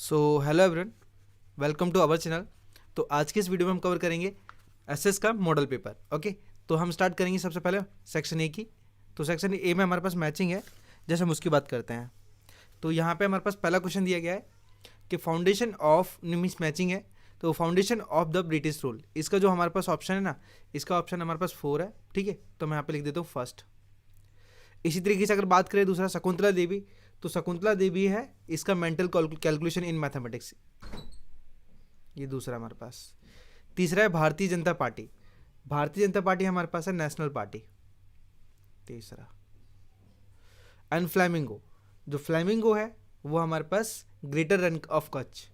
So hello everyone, welcome to our channel. तो आज के इस वीडियो में हम कवर करेंगे एसएस का मॉडल पेपर। ओके, तो हम स्टार्ट करेंगे सबसे पहले सेक्शन ए की। तो सेक्शन ए में हमारे पास मैचिंग है, जैसे हम उसकी बात करते हैं। तो यहाँ पे हमारे पास पहला क्वेश्चन दिया गया है कि फाउंडेशन ऑफ मीन्स मैचिंग है, तो foundation of the British rule. इसका जो हमारे पास ऑप्शन है ना, इसका ऑप्शन हमारे पास 4 है। ठीक है, तो मैं यहाँ पे लिख देता हूँ फर्स्ट। इसी तरीके से अगर बात करें दूसरा शकुंतला देवी, तो शकुंतला देवी है इसका मेंटल कैलकुलेशन इन मैथमेटिक्स, ये दूसरा हमारे पास। तीसरा है भारतीय जनता पार्टी, भारतीय जनता पार्टी हमारे पास है नेशनल पार्टी, तीसरा। एंड फ्लैमिंगो, जो फ्लैमिंगो है वो हमारे पास ग्रेटर रन ऑफ कच्छ।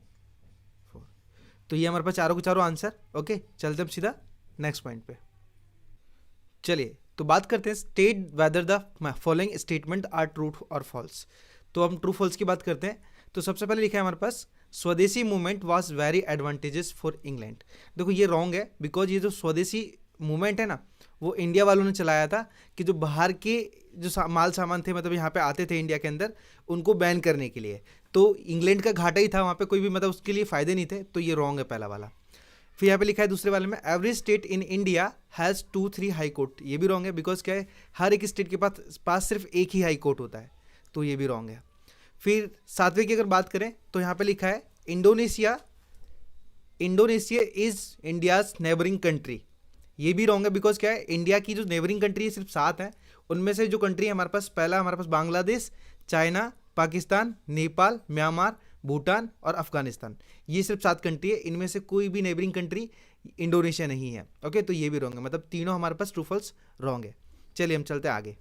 तो ये हमारे पास चारों के चारों आंसर। ओके, चलते अब सीधा नेक्स्ट पॉइंट पे। चलिए तो बात करते हैं state whether the following statement are true और फॉल्स। तो हम ट्रू फॉल्स की बात करते हैं। तो सबसे पहले लिखा है हमारे पास स्वदेशी movement was very advantages for England. देखो ये रॉन्ग है, बिकॉज ये जो स्वदेशी मूवमेंट है ना, वो इंडिया वालों ने चलाया था कि जो बाहर के जो माल सामान थे, मतलब यहाँ पे आते थे इंडिया के अंदर, उनको बैन करने के लिए। तो इंग्लैंड का घाटा ही था, वहाँ पे कोई भी मतलब उसके लिए फ़ायदे नहीं थे। तो ये रॉन्ग है पहला वाला। फिर यहाँ पे लिखा है दूसरे वाले में every state in India has 2-3 high court. ये भी रॉन्ग है, बिकॉज क्या है, हर एक स्टेट के पास सिर्फ एक ही हाई कोर्ट होता है। तो ये भी रॉन्ग है। फिर सातवें की अगर बात करें तो यहाँ पे लिखा है Indonesia is India's neighbouring country. ये भी रॉन्ग है, बिकॉज क्या है, इंडिया की जो नेबरिंग कंट्री है सिर्फ 7 हैं। उनमें से जो कंट्री है हमारे पास, पहला हमारे पास बांग्लादेश, चाइना, पाकिस्तान, नेपाल, म्यांमार, भूटान और अफगानिस्तान। ये सिर्फ 7 कंट्री है, इनमें से कोई भी नेबरिंग कंट्री इंडोनेशिया नहीं है। ओके, तो ये भी रॉन्ग है, मतलब तीनों हमारे पास ट्रू फॉल्स रॉन्ग है। चलिए हम चलते हैं आगे।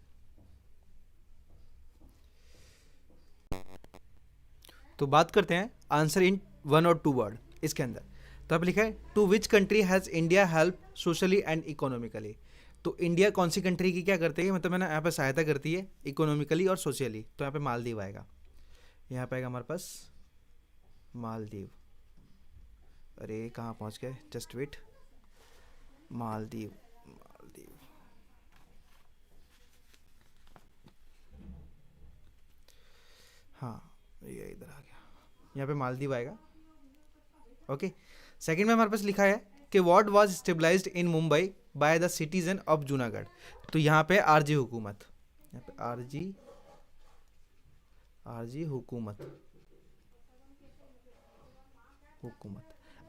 तो बात करते हैं आंसर इन 1 और 2 वर्ड इसके अंदर। तो अब लिखा है to which country has India help socially and economically. तो इंडिया कौन सी कंट्री की क्या करती है, मतलब है ना, यहाँ पे सहायता करती है इकोनॉमिकली और सोशली। तो यहाँ पे मालदीव आएगा, यहाँ पे आएगा हमारे पास मालदीव। अरे कहाँ पहुँच गए, जस्ट वेट। मालदीव, मालदीव, हाँ ये इधर आ गया, यहाँ पे मालदीव आएगा। ओके, सेकंड में हमारे पास लिखा है कि what was stabilized in Mumbai by the citizen of Junagadh. तो यहाँ पे आरजी हुकूमत, यहाँ पे आरजी हुकूमत,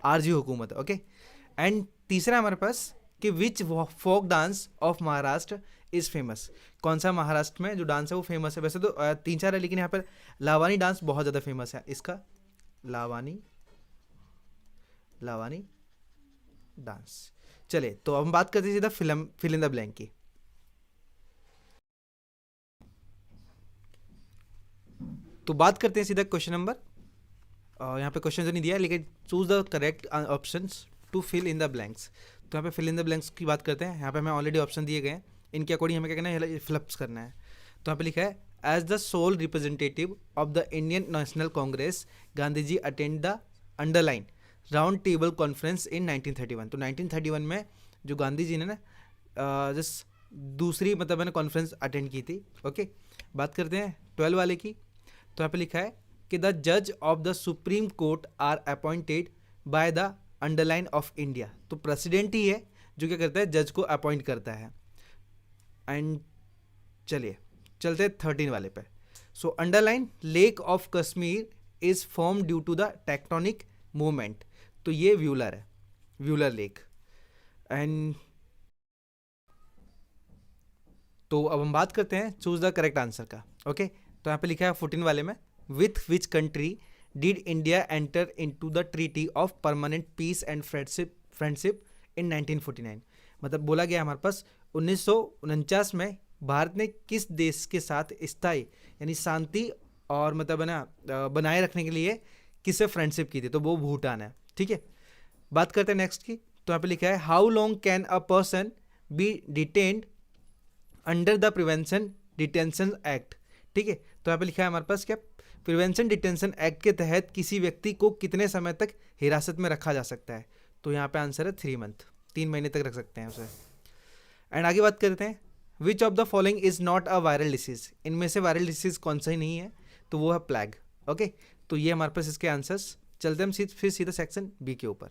आरजी हुकूमत। ओके, एंड तीसरा हमारे पास कि which folk dance of Maharashtra is famous. कौन सा महाराष्ट्र में जो डांस है वो फेमस है। वैसे तो 3-4 है, लेकिन यहाँ पर लावानी डांस बहुत ज़्यादा फेमस है इसका, लावानी डांस। चले तो अब हम बात करते हैं सीधा फिल इन द ब्लैंक की। तो बात करते हैं सीधा क्वेश्चन नंबर, यहाँ पे क्वेश्चन तो नहीं दिया है, लेकिन choose the correct options to fill in the blanks. तो यहाँ पे फिल इन द ब्लैंक्स की बात करते हैं। यहाँ पे हमें ऑलरेडी ऑप्शन दिए गए हैं, इनके अकॉर्डिंग हमें क्या करना है, फ्लिप्स करना है। तो यहाँ पे लिखा है as the sole representative of the Indian National Congress Gandhi ji attend the underline round table conference in 1931। तो 1931 में जो गांधी जी ने ना जस्ट दूसरी मतलब मैंने कॉन्फ्रेंस अटेंड की थी। ओके, बात करते हैं 12 वाले की। तो यहाँ पे लिखा है कि द जज of the supreme court are appointed by the underline of India. तो प्रेसिडेंट ही है जो क्या करता है, जज को अपॉइंट करता है। एंड चलिए चलते हैं 13 वाले पे। So underline lake of Kashmir is form due to the tectonic movement. तो ये व्यूलर है, व्यूलर लेक। एंड तो अब हम बात करते हैं चूज द करेक्ट आंसर का। ओके, तो यहाँ पे लिखा है 14 वाले में with which country did India enter into the treaty of permanent peace and friendship in 1949। मतलब बोला गया हमारे पास 1949 में भारत ने किस देश के साथ स्थायी यानी शांति और मतलब है ना बनाए रखने के लिए किससे फ्रेंडशिप की थी। तो वो भूटान है। ठीक है, बात करते हैं नेक्स्ट की। तो यहाँ पे लिखा है how long can a person be detained under the prevention detention act. ठीक है, तो यहाँ पे लिखा है हमारे पास क्या, प्रिवेंशन डिटेंशन एक्ट के तहत किसी व्यक्ति को कितने समय तक हिरासत में रखा जा सकता है। तो यहाँ पे आंसर है 3 मंथ, 3 महीने तक रख सकते हैं उसे। एंड आगे बात करते हैं which of the following is not a viral disease. इनमें से वायरल डिसीज कौन सा ही नहीं है, तो वो है प्लेग। ओके, तो ये हमारे पास इसके आंसर्स। चलते हम फिर सीधा सेक्शन बी के ऊपर।